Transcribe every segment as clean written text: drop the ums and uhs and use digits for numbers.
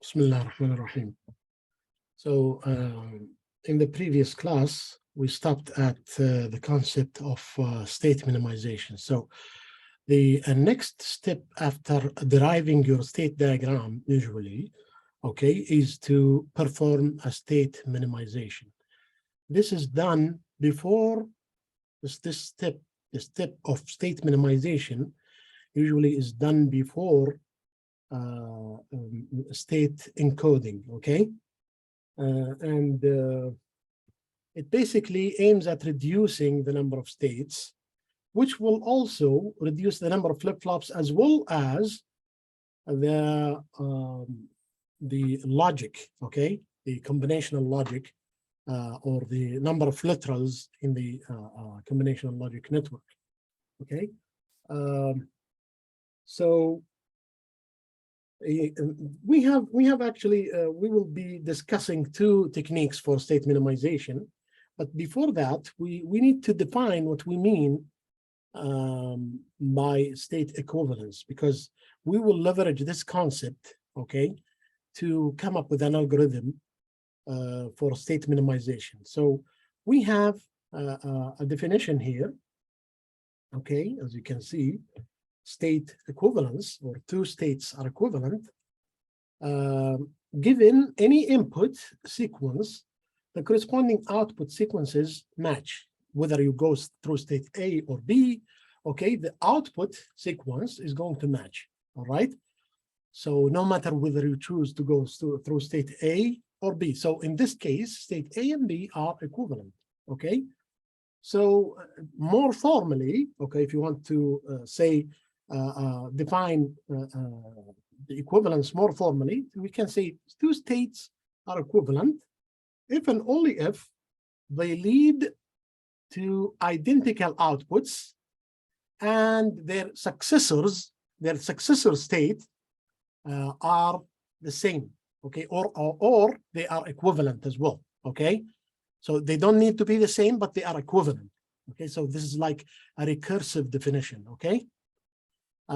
Bismillah ar-Rahman ar-Rahim. So in the previous class, we stopped at the concept of state minimization. So the next step after deriving your state diagram, usually, okay, is to perform a state minimization. This is done before this step. The step of state minimization usually is done before state encoding, okay? It basically aims at reducing the number of states, which will also reduce the number of flip-flops as well as the logic, okay? The combinational logic or the number of literals in the combinational logic network, okay? So we have actually, we will be discussing two techniques for state minimization. But before that, we need to define what we mean by state equivalence, because we will leverage this concept, okay, to come up with an algorithm for state minimization. So we have a definition here, okay, as you can see, state equivalence, or two states are equivalent, given any input sequence, the corresponding output sequences match, whether you go through state A or B, okay, the output sequence is going to match, all right? So no matter whether you choose to go through state A or B. So in this case, state A and B are equivalent, okay? So more formally, okay, if you want to say, define the equivalence more formally, we can say two states are equivalent if and only if they lead to identical outputs and their successor state are the same, okay, or they are equivalent as well, okay? So they don't need to be the same, but they are equivalent, okay? So this is like a recursive definition, okay?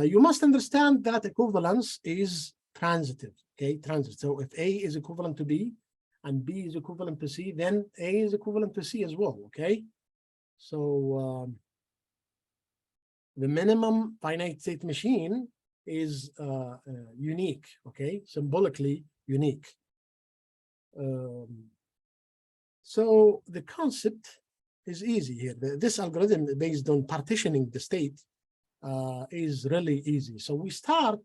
You must understand that equivalence is transitive, okay? Transitive. So if A is equivalent to B and B is equivalent to C, then A is equivalent to C as well, okay? So the minimum finite state machine is unique, okay? Symbolically unique. So the concept is easy here. This algorithm based on partitioning the state is really easy. So we start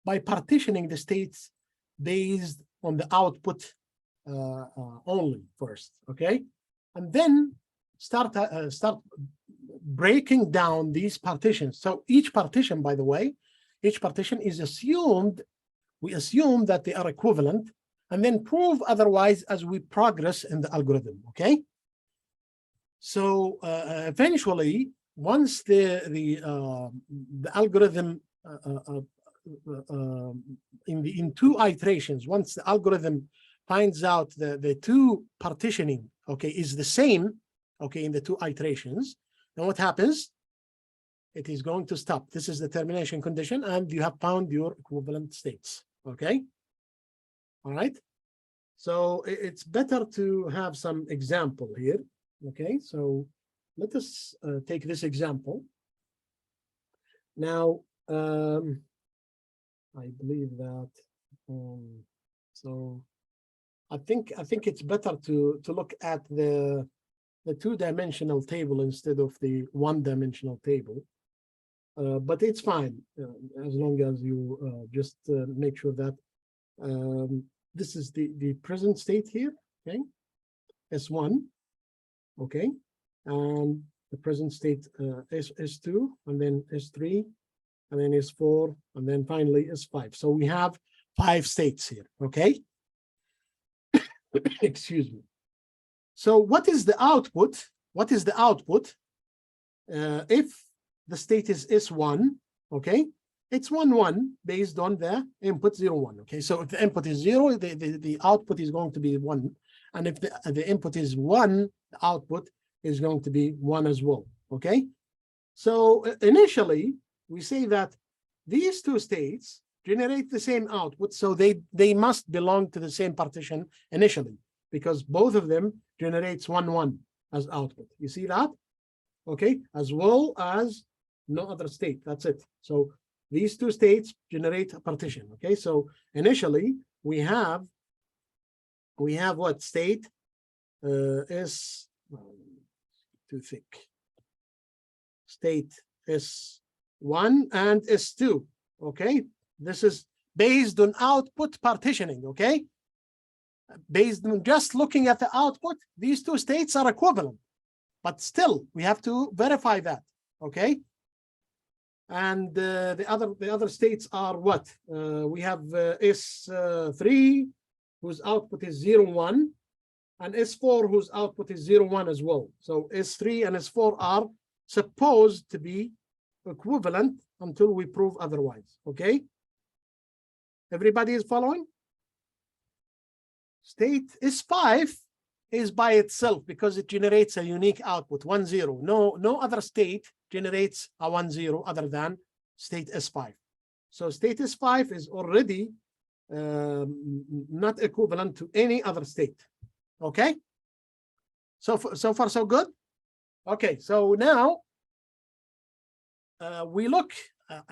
by partitioning the states based on the output only first, okay? And then start breaking down these partitions. So each partition, by the way, each partition is assumed, we assume that they are equivalent, and then prove otherwise as we progress in the algorithm, okay? So eventually, once the algorithm in two iterations, once the algorithm finds out the two partitioning, okay, is the same, okay, in the two iterations, then what happens? It is going to stop. This is the termination condition, and you have found your equivalent states, okay? All right. So it's better to have some example here, okay? So let us take this example. Now, I believe that, so I think it's better to look at the two-dimensional table instead of the one-dimensional table. But it's fine as long as you just make sure that this is the present state here, okay? S1, okay? And the present state S2, and then S3, and then S4, and then finally S5. So we have 5 states here, okay? Excuse me. So what is the output? What is the output if the state is S1, okay? It's 1, 1 based on the input 0, 1, okay? So if the input is 0, the output is going to be 1. And if the input is 1, the output is going to be 1 as well, okay? So initially, we say that these two states generate the same output, so they must belong to the same partition initially, because both of them generates 1, 1 as output. You see that? Okay, as well as no other state. That's it. So these two states generate a partition. Okay, so initially we have what state is too thick. State S1 and S2. Okay, this is based on output partitioning. Okay, based on just looking at the output, these two states are equivalent, but still we have to verify that. Okay, and the other states are what? We have S3 whose output is 0, 1, and S4 whose output is 0, 1 as well. So S3 and S4 are supposed to be equivalent until we prove otherwise. Okay, everybody is following? State S5 is by itself because it generates a unique output, 1, 0. No other state generates a 1, 0 other than state S5. So state S5 is already not equivalent to any other state. Okay, so far so good. Okay, so now we look,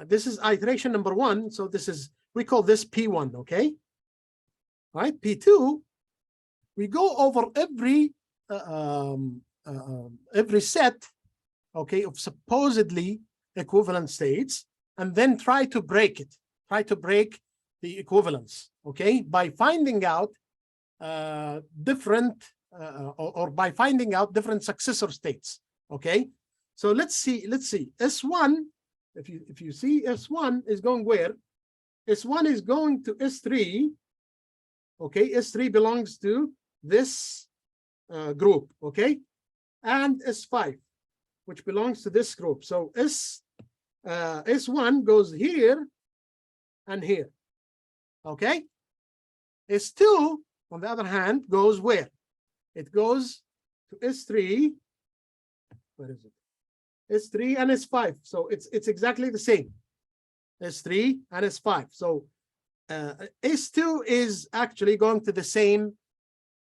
this is iteration number 1, so this is, we call this P1. Okay, all right, P2, we go over every set, okay, of supposedly equivalent states, and then try to break it, try to break the equivalence, okay, by finding out different or by finding out different successor states. Okay, so let's see S1. If you see, S1 is going where? S1 is going to S3. Okay, S3 belongs to this group. Okay, and S5, which belongs to this group. So S1 goes here and here. Okay, S2 on the other hand goes where? It goes to S3. Where is it? S3 and S5. So it's exactly the same. S3 and S5. So S2 is actually going to the same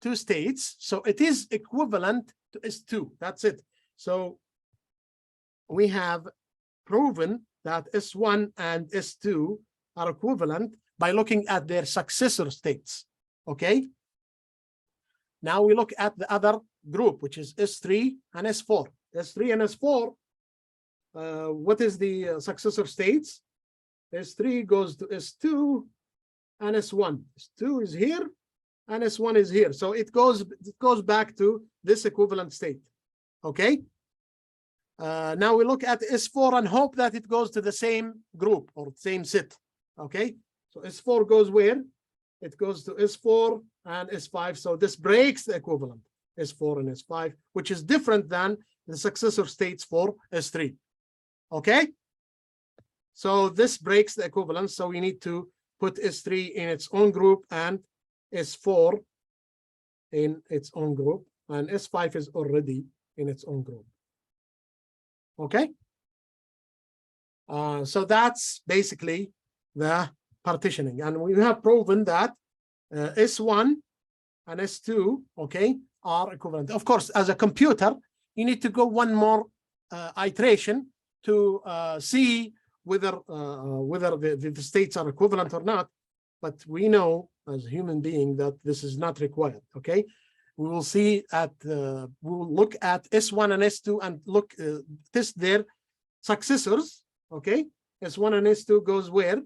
two states. So it is equivalent to S2. That's it. So we have proven that S1 and S2 are equivalent by looking at their successor states. Okay. Now we look at the other group, which is S3 and S4. S3 and S4, what is the successor states? S3 goes to S2 and S1. S2 is here and S1 is here. So it goes back to this equivalent state. Okay. Now we look at S4 and hope that it goes to the same group or same set. Okay. So S4 goes where? It goes to S4 and S5. So this breaks the equivalent, S4 and S5, which is different than the successor states for S3. Okay. So this breaks the equivalence. So we need to put S3 in its own group and S4 in its own group, and S5 is already in its own group. Okay. So that's basically the partitioning, and we have proven that S1 and S2, okay, are equivalent. Of course, as a computer, you need to go one more iteration to see whether the states are equivalent or not. But we know as a human being that this is not required. Okay, we will see at we will look at S1 and S2 and look test their successors. Okay, S1 and S2 goes where?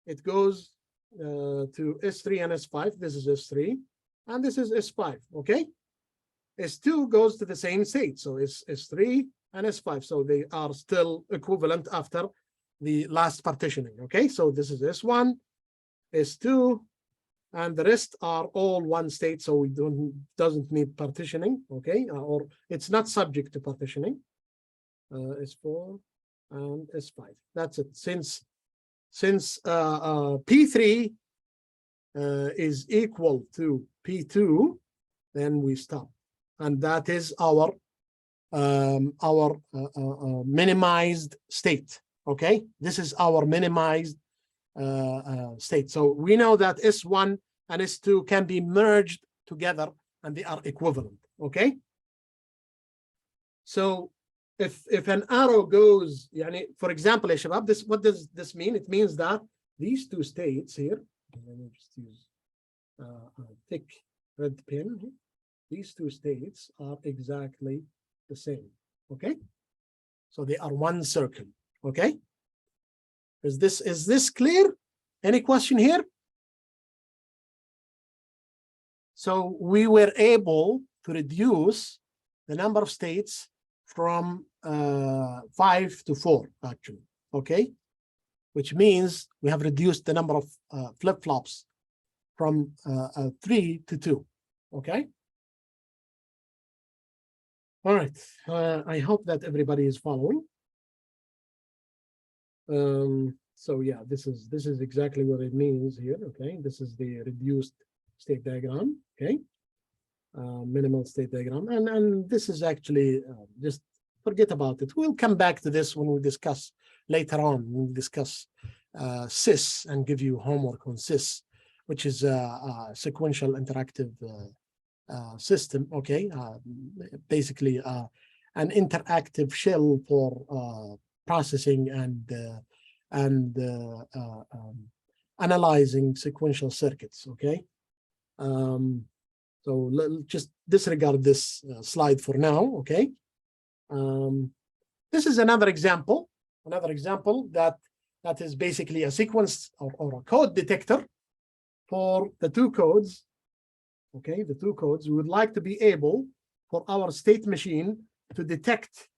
It goes to S3 and S5. This is S3 and this is S5. Okay, S2 goes to the same state, so it's S3 and S5, so they are still equivalent after the last partitioning. Okay, so this is S1, S2, and the rest are all one state, so we doesn't need partitioning. Okay, or it's not subject to partitioning. S4 and S5. That's it. Since P3 is equal to P2, then we stop, and that is our minimized state. Okay, this is our minimized state. So we know that S1 and S2 can be merged together and they are equivalent. Okay. So if an arrow goes, for example, Shabab, this, what does this mean? It means that these two states here, let me just use a thick red pen. These two states are exactly the same. Okay. So they are one circle. Okay. Is this clear? Any question here? So we were able to reduce the number of states from 5 to 4, actually. Okay. Which means we have reduced the number of flip-flops from 3 to 2. Okay. All right. I hope that everybody is following. So yeah, this is exactly what it means here. Okay, this is the reduced state diagram. Okay, minimal state diagram, and this is actually just forget about it. We'll come back to this when we discuss later on. We'll discuss SIS and give you homework on SIS, which is a sequential interactive system. Okay, basically an interactive shell for processing and analyzing sequential circuits. Okay, so just disregard this slide for now. Okay, this is another example that is basically a sequence or a code detector for the two codes. Okay, the two codes. We would like to be able for our state machine to detect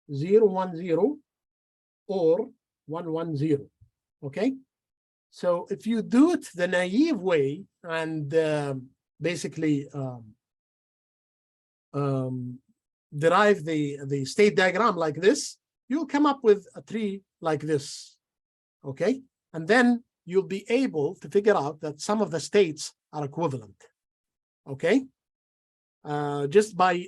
010 or 110. Okay, so if you do it the naive way and basically derive the state diagram like this, you'll come up with a tree like this. Okay, and then you'll be able to figure out that some of the states are equivalent. Okay, just by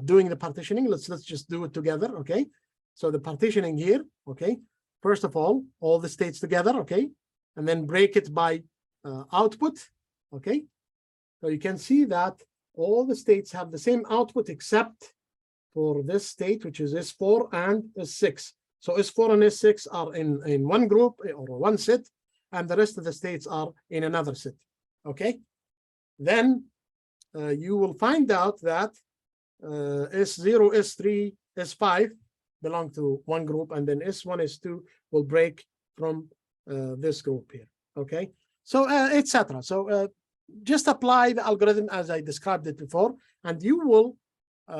doing the partitioning, let's just do it together. Okay, so the partitioning here. Okay, first of all the states together. Okay, and then break it by output. Okay, so you can see that all the states have the same output except for this state, which is S4 and S6. So S4 and S6 are in one group or one set, and the rest of the states are in another set. Okay, then you will find out that S0, S3, S5 belong to one group, and then S1, S2 will break from this group here. Okay, so etc. So just apply the algorithm as I described it before, and you will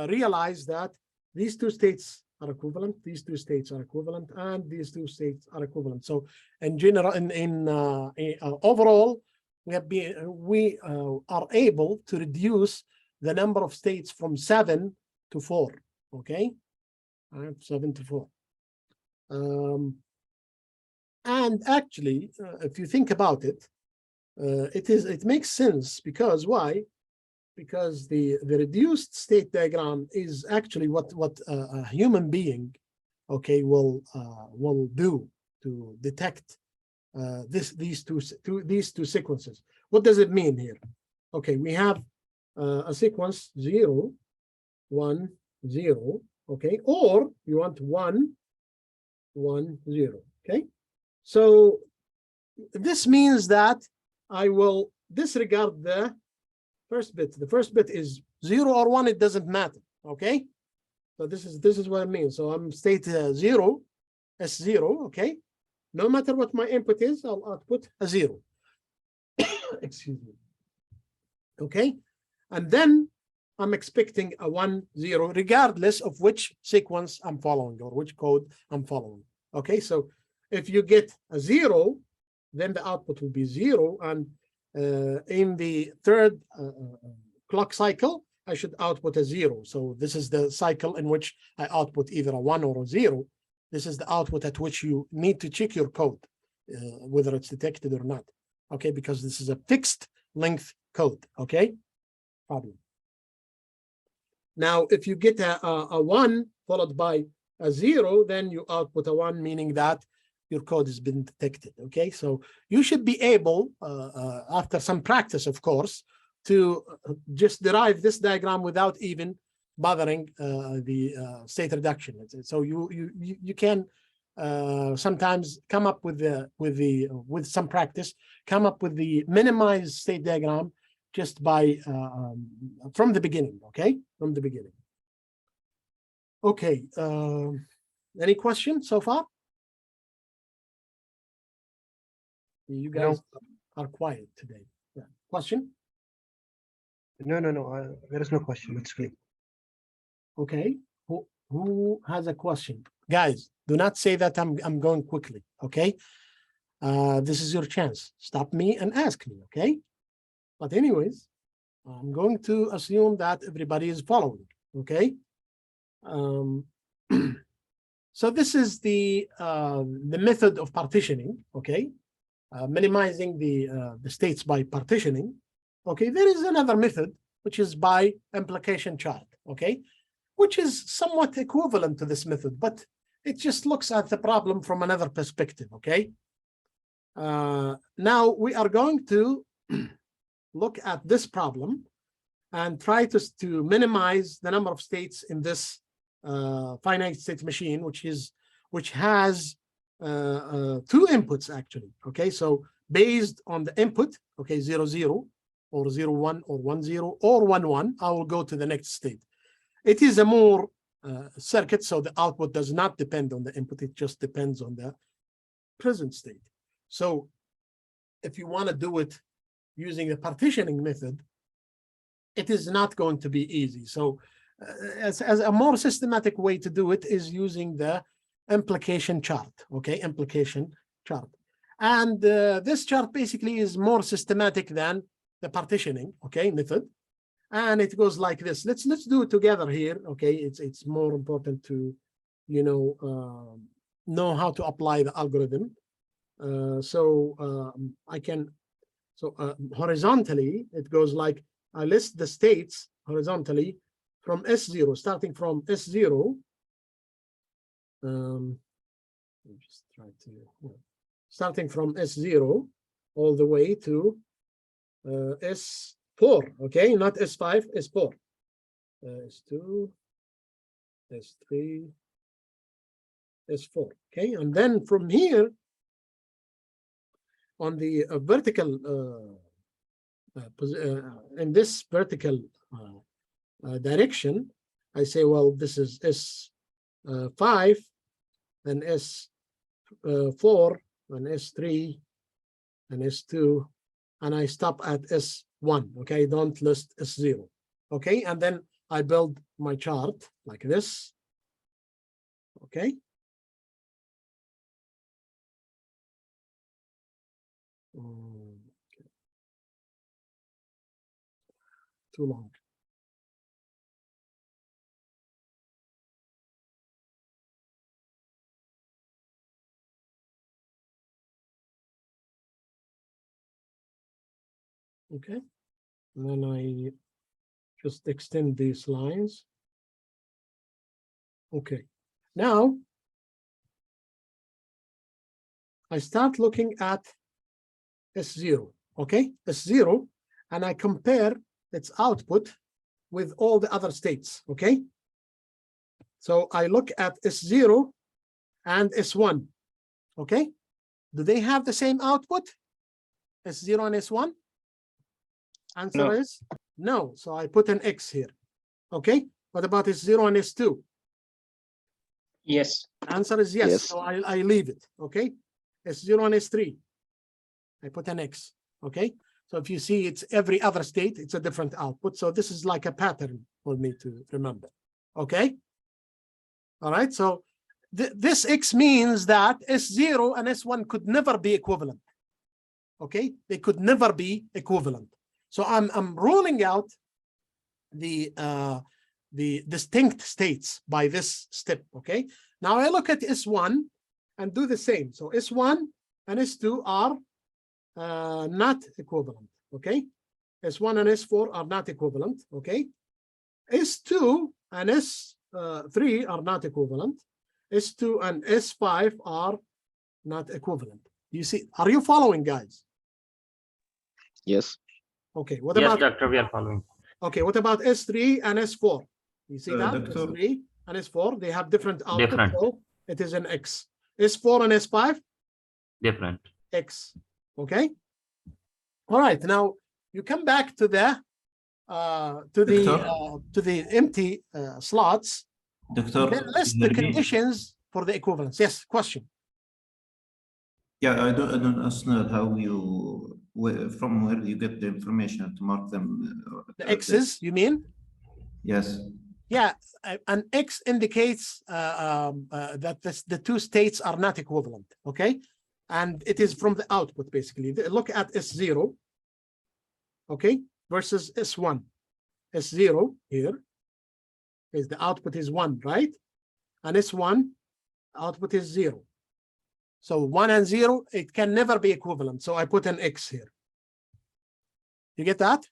realize that these two states are equivalent, these two states are equivalent, and these two states are equivalent. So in general, overall, we are able to reduce the number of states from 7 to 4. Okay, 7 to 4. And actually, if you think about it, it makes sense, because why? Because the reduced state diagram is actually what a human being, okay, will do to detect these two sequences. What does it mean here? Okay, we have a sequence 0, 1, 0. Okay, or you want 1, 1, 0. Okay, so this means that I will disregard the first bit. The first bit is 0 or 1, it doesn't matter. Okay, so this is what I mean. So I'm state 0, S0. Okay, no matter what my input is, I'll output a 0. Excuse me. Okay, and then I'm expecting a 1, 0, regardless of which sequence I'm following or which code I'm following. Okay, so if you get a 0, then the output will be 0, and in the third clock cycle, I should output a 0. So this is the cycle in which I output either a 1 or a 0. This is the output at which you need to check your code, whether it's detected or not. Okay, because this is a fixed length code. Okay, problem. Now, if you get a 1 followed by a 0, then you output a 1, meaning that your code has been detected. Okay, so you should be able, after some practice, of course, to just derive this diagram without even bothering the state reduction. So you can sometimes come up with some practice, come up with the minimized state diagram just by from the beginning. Okay, from the beginning. Okay, any questions so far? You guys are quiet today. Yeah. Question? No. There is no question. It's clear. Okay. Who has a question? Guys, do not say that I'm going quickly. Okay. This is your chance. Stop me and ask me. Okay. But anyways, I'm going to assume that everybody is following. Okay. So this is the method of partitioning. Okay. Minimizing the states by partitioning. Okay, there is another method which is by implication-chart. Okay, which is somewhat equivalent to this method, but it just looks at the problem from another perspective. Okay, now we are going to look at this problem and try to minimize the number of states in this finite state machine, which has two inputs actually. Okay, so based on the input, okay, 0 0 or 0 1 or 1 0 or 1 1, I will go to the next state. It is a more circuit, so the output does not depend on the input, it just depends on the present state. So if you want to do it using the partitioning method, it is not going to be easy. So as a more systematic way to do it is using the implication-chart. Okay, implication-chart, and this chart basically is more systematic than the partitioning, okay, method, and it goes like this. Let's do it together here. Okay, it's more important to know how to apply the algorithm. Horizontally it goes like, I list the states horizontally from S0, starting from S0. Just try to starting from S0 all the way to S4. Okay, not S5, S4, S2, S3, S4. Okay, and then from here on the vertical in this vertical direction, I say, well, this is S5, then S4, and S3, and S2, and I stop at S1. Okay, don't list S0. Okay, and then I build my chart like this. Okay. Too long. Okay, and then I just extend these lines. Okay, now I start looking at S0. Okay, S0, and I compare its output with all the other states. Okay, so I look at S0 and S1. Okay, do they have the same output? S0 and S1? Answer is no. So I put an X here. Okay, what about S0 and S2? Yes. Answer is yes. So I leave it. Okay, S0 and S3, I put an X. Okay, so if you see it's every other state, it's a different output. So this is like a pattern for me to remember. Okay, all right, so this X means that S0 and S1 could never be equivalent. Okay, they could never be equivalent. So I'm ruling out the distinct states by this step. Okay, now I look at S1 and do the same. So S1 and S2 are not equivalent. Okay, S1 and S4 are not equivalent. Okay, S2 and S3 are not equivalent. S2 and S5 are not equivalent. You see, are you following, guys? Yes. Okay, what Yes, about doctor, we are following. okay, what about S3 and S4? You see that Doctor. S3 and S4, they have different outputs, Different. so it is an X. S4 and S5, Different. X. Okay. All right. Now you come back to the empty slots. Doctor, Then list the conditions for the equivalence. Yes. Question. Yeah, I don't understand how you from where you get the information to mark them. The X's, you mean? Yes. Yeah, an X indicates that the two states are not equivalent, okay? And it is from the output, basically. Look at S0, okay, versus S1. S0 here is the output is 1, right? And S1, output is 0. So 1 and 0, it can never be equivalent. So I put an X here. You get that?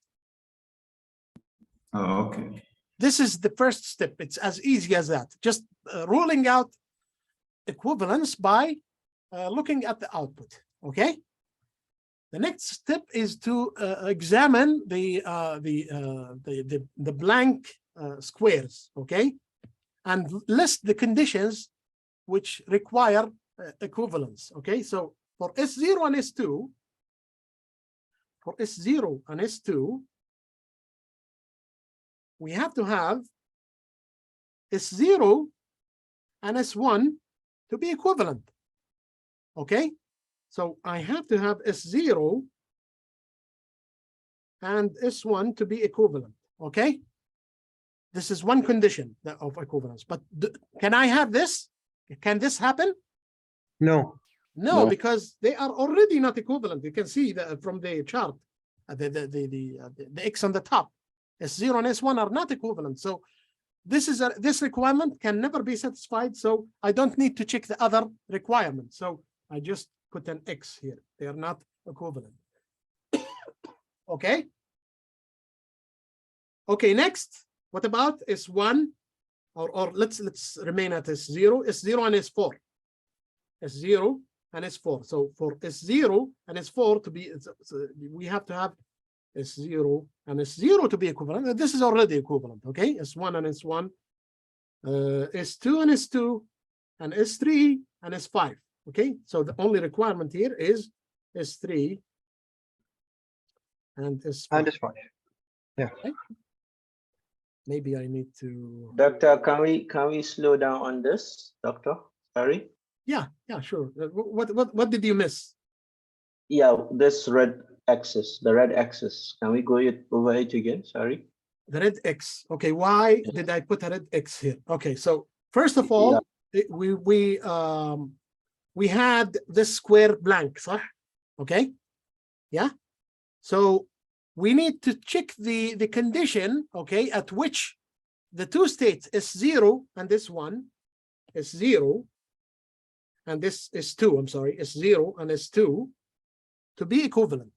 Oh, okay. This is the first step. It's as easy as that. Just ruling out equivalence by looking at the output. Okay. The next step is to examine the blank squares. Okay, and list the conditions which require equivalence. Okay, so for S0 and S2, we have to have S0 and S1 to be equivalent. Okay, so I have to have S0 and S1 to be equivalent. Okay, this is one condition of equivalence. But can I have this? Can this happen? No. No, because they are already not equivalent. You can see that from the chart, the X on the top. S0 and S1 are not equivalent. So this requirement can never be satisfied. So I don't need to check the other requirements. So I just put an X here. They are not equivalent. Okay. Okay, next. What about S1? Or let's remain at S0. S0 and S4. S0 and S4. So for S0 and S4 to be, we have to have S0 and S0 to be equivalent. This is already equivalent, okay? S1 and S1, S2 and S2, and S3 and S5, okay? So the only requirement here is S3 and S5. And it's fine. Yeah. Okay? Maybe I need to. Doctor, can we slow down on this, doctor? Sorry. Yeah, sure. What did you miss? Yeah, this red axis, the red axis. Can we go over it again? Sorry. The red X. Okay, why did I put a red X here? Okay, so first of all, we had this square blank, صح? Okay, yeah. So we need to check the condition, okay, at which the two states S0 and this one S0 and this S2, I'm sorry, S0 and S2 to be equivalent.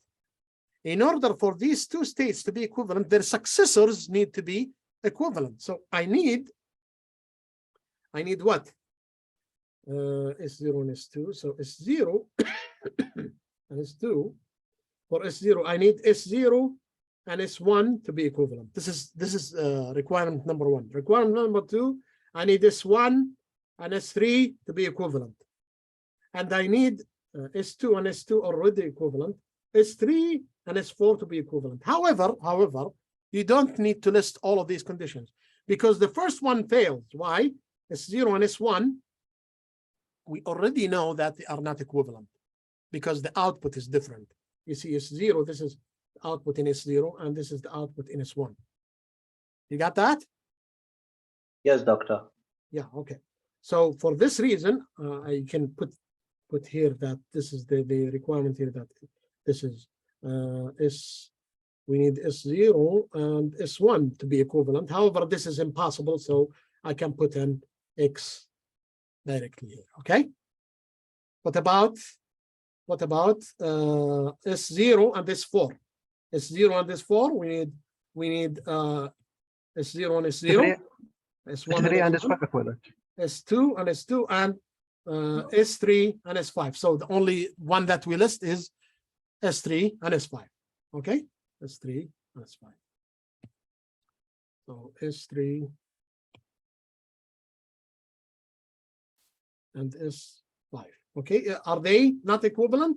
In order for these two states to be equivalent, their successors need to be equivalent. So I need what? S0 and S2. So S0 and S2. For S0, I need S0 and S1 to be equivalent. This is requirement number one. Requirement number two, I need S1 and S3 to be equivalent. And I need S2 and S2 already equivalent, S3 and S4 to be equivalent. However, you don't need to list all of these conditions because the first one fails. Why? S0 and S1, we already know that they are not equivalent because the output is different. You see S0, this is the output in S0, and this is the output in S1. You got that? Yes, doctor. Yeah, okay. So for this reason, I can put here that this is the requirement here that this is we need S0 and S1 to be equivalent. However, this is impossible, so I can put an X directly here. Okay. What about S0 and S4? S0 and S4, we need S0 and S0, S1 S3 and S1, S5 equivalent. S2 and S2, and S3 and S5. So the only one that we list is S3 and S5. Okay, S3 and S5. So S3 and S5. Okay, are they not equivalent?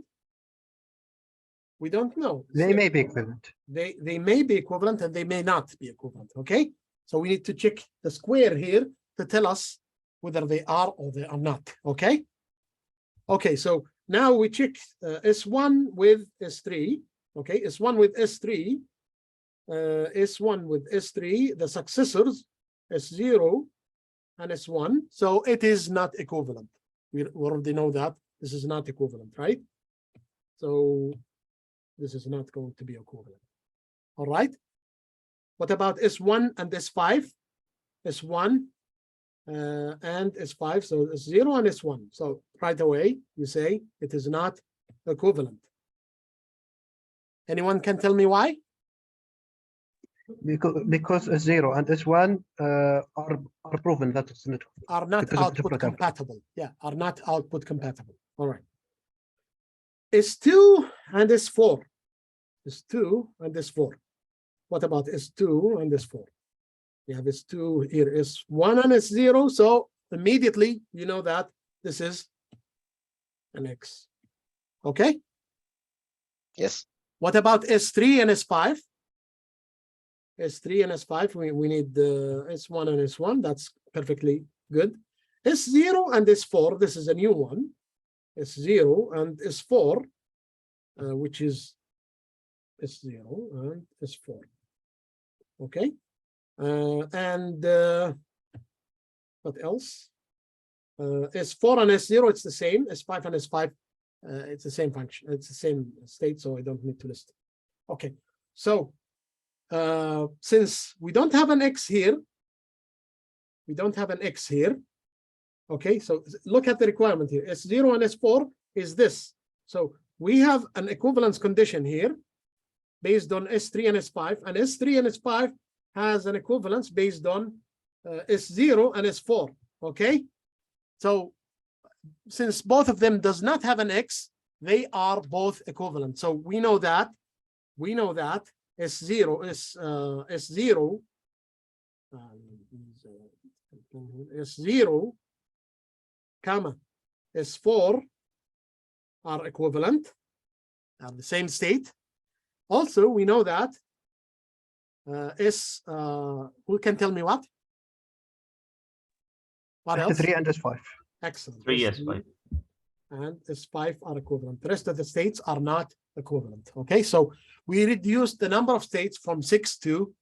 We don't know. They may be equivalent. They may be equivalent and they may not be equivalent. Okay, so we need to check the square here to tell us whether they are or they are not. Okay. Okay, so now we check S1 with S3. Okay, S1 with S3, S1 with S3, the successors S0 and S1. So it is not equivalent. We already know that this is not equivalent, right? So this is not going to be equivalent. All right. What about S1 and S5? S1 and S5, so S0 and S1. So right away, you say it is not equivalent. Anyone can tell me why? Because S0 and S1 are proven that it's not. Are not Because it's output different output. compatible. Yeah, are not output compatible. All right. S2 and S4. S2 and S4. What about S2 and S4? We have S2 here, S1 and S0. So immediately you know that this is an X. Okay. Yes. What about S3 and S5? S3 and S5, we need the S1 and S1. That's perfectly good. S0 and S4, this is a new one. S0 and S4, which is S0 and S4. Okay. And what else? S4 and S0, it's the same. S5 and S5, it's the same function. It's the same state, so I don't need to list it. Okay. So since we don't have an X here, okay, so look at the requirement here. S0 and S4 is this. So we have an equivalence condition here based on S3 and S5, and S3 and S5 has an equivalence based on S0 and S4. Okay, so since both of them does not have an X, they are both equivalent. So we know that S0 is S0 S0 comma S4 are equivalent, are the same state. Also, we know that who can tell me what? What else? S3 and S5. Excellent. 3 S5. And S5 are equivalent. The rest of the states are not equivalent. Okay, so we reduced the number of states from 6 to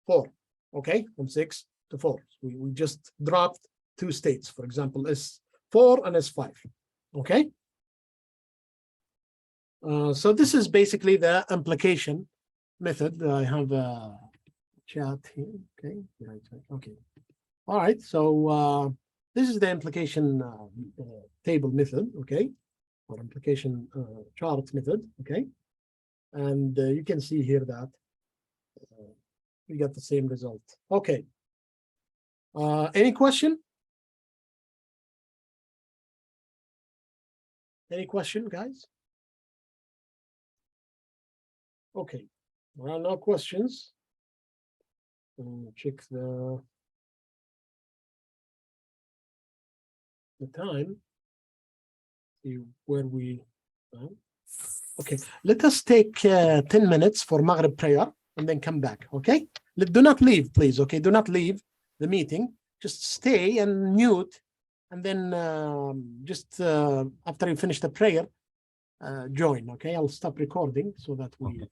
4. Okay, from 6 to 4. We just dropped 2 states, for example, S4 and S5. Okay. So this is basically the implication method. I have a chat here. Okay. Right. Okay. All right. So this is the implication table method. Okay. Or implication chart method. Okay. And you can see here that we got the same result. Okay. Any question? Any question, guys? Okay, there are no questions. Check the time. See where we. Okay, let us take 10 minutes for Maghrib prayer and then come back. Okay, do not leave, please. Okay, do not leave the meeting. Just stay and mute, and then just after you finish the prayer, join. Okay, I'll stop recording so that we. Okay.